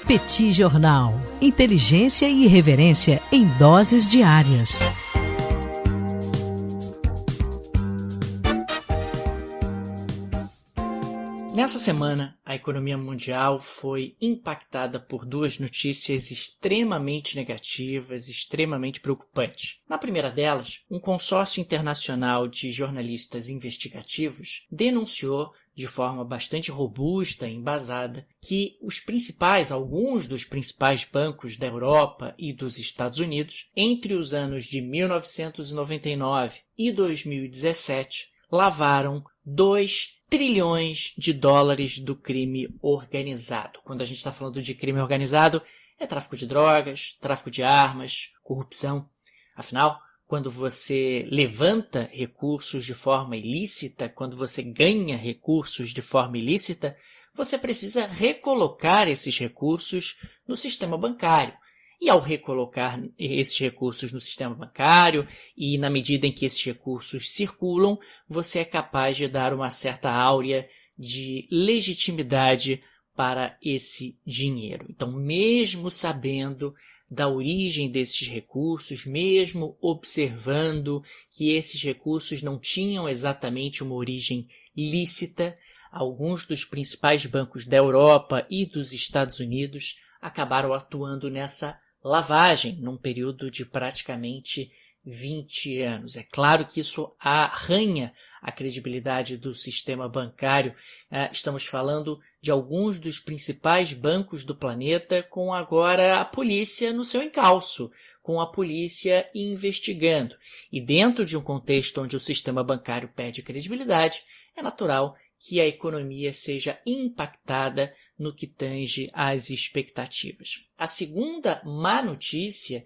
Petit Jornal. Inteligência e irreverência em doses diárias. Nessa semana, a economia mundial foi impactada por duas notícias extremamente negativas, extremamente preocupantes. Na primeira delas, um consórcio internacional de jornalistas investigativos denunciou de forma bastante robusta e embasada que alguns dos principais bancos da Europa e dos Estados Unidos, entre os anos de 1999 e 2017, lavaram 2 trilhões de dólares do crime organizado. Quando a gente está falando de crime organizado, é tráfico de drogas, tráfico de armas, corrupção. Afinal, quando você levanta recursos de forma ilícita, quando você ganha recursos de forma ilícita, você precisa recolocar esses recursos no sistema bancário. E ao recolocar esses recursos no sistema bancário e na medida em que esses recursos circulam, você é capaz de dar uma certa áurea de legitimidade para esse dinheiro. Então, mesmo sabendo da origem desses recursos, mesmo observando que esses recursos não tinham exatamente uma origem lícita, alguns dos principais bancos da Europa e dos Estados Unidos acabaram atuando nessa lavagem num período de praticamente 20 anos. É claro que isso arranha a credibilidade do sistema bancário. Estamos falando de alguns dos principais bancos do planeta com agora a polícia no seu encalço, com a polícia investigando. E dentro de um contexto onde o sistema bancário perde credibilidade, é natural que a economia seja impactada no que tange às expectativas. A segunda má notícia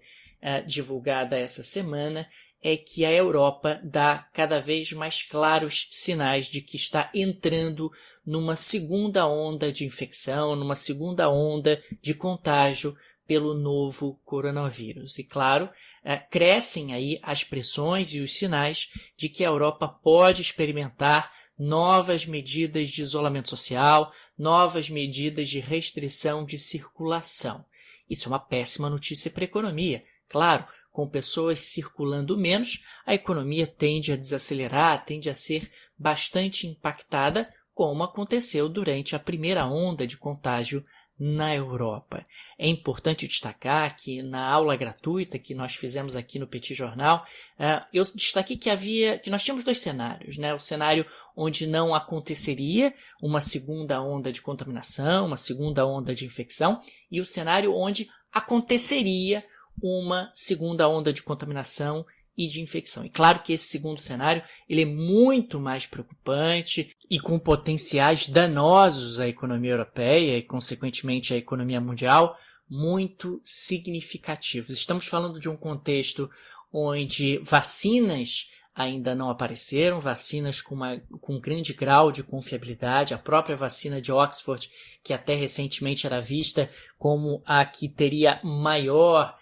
divulgada essa semana é que a Europa dá cada vez mais claros sinais de que está entrando numa segunda onda de infecção, numa segunda onda de contágio pelo novo coronavírus. E claro, crescem aí as pressões e os sinais de que a Europa pode experimentar novas medidas de isolamento social, novas medidas de restrição de circulação. Isso é uma péssima notícia para a economia. Claro, com pessoas circulando menos, a economia tende a desacelerar, tende a ser bastante impactada, como aconteceu durante a primeira onda de contágio na Europa. É importante destacar que na aula gratuita que nós fizemos aqui no Petit Jornal, eu destaquei que nós tínhamos dois cenários, né? O cenário onde não aconteceria uma segunda onda de contaminação, uma segunda onda de infecção, e o cenário onde aconteceria uma segunda onda de contaminação e de infecção. E claro que esse segundo cenário ele é muito mais preocupante e com potenciais danosos à economia europeia e, consequentemente, à economia mundial muito significativos. Estamos falando de um contexto onde vacinas ainda não apareceram, vacinas com um grande grau de confiabilidade. A própria vacina de Oxford, que até recentemente era vista como a que teria maior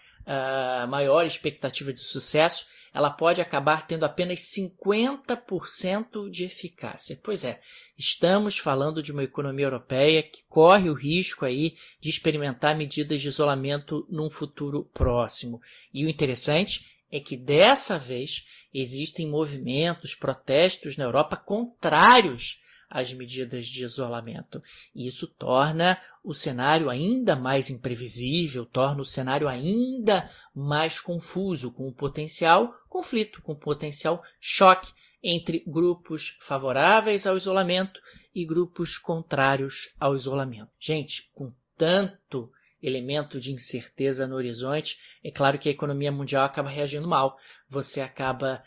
expectativa de sucesso, ela pode acabar tendo apenas 50% de eficácia. Pois é, estamos falando de uma economia europeia que corre o risco aí de experimentar medidas de isolamento num futuro próximo. E o interessante é que dessa vez existem movimentos, protestos na Europa contrários às medidas de isolamento. E isso torna o cenário ainda mais imprevisível, torna o cenário ainda mais confuso, com um potencial conflito, com um potencial choque entre grupos favoráveis ao isolamento e grupos contrários ao isolamento. Gente, com tanto elemento de incerteza no horizonte, é claro que a economia mundial acaba reagindo mal. Você acaba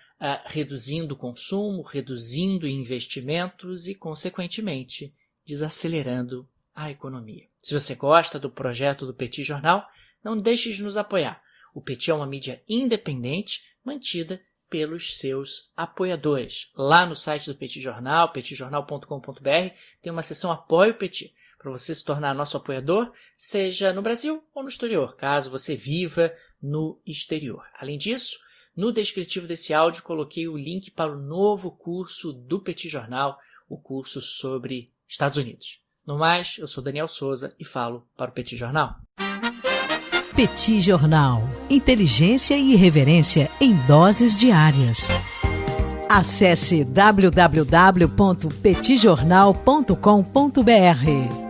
reduzindo o consumo, reduzindo investimentos e, consequentemente, desacelerando a economia. Se você gosta do projeto do Petit Jornal, não deixe de nos apoiar. O Petit é uma mídia independente, mantida pelos seus apoiadores. Lá no site do Petit Jornal, petitjornal.com.br, tem uma seção Apoie o Petit, para você se tornar nosso apoiador, seja no Brasil ou no exterior, caso você viva no exterior. Além disso, no descritivo desse áudio coloquei o link para o novo curso do Petit Jornal, o curso sobre Estados Unidos. No mais, eu sou Daniel Souza e falo para o Petit Jornal. Petit Jornal. Inteligência e irreverência em doses diárias. Acesse www.petitjornal.com.br.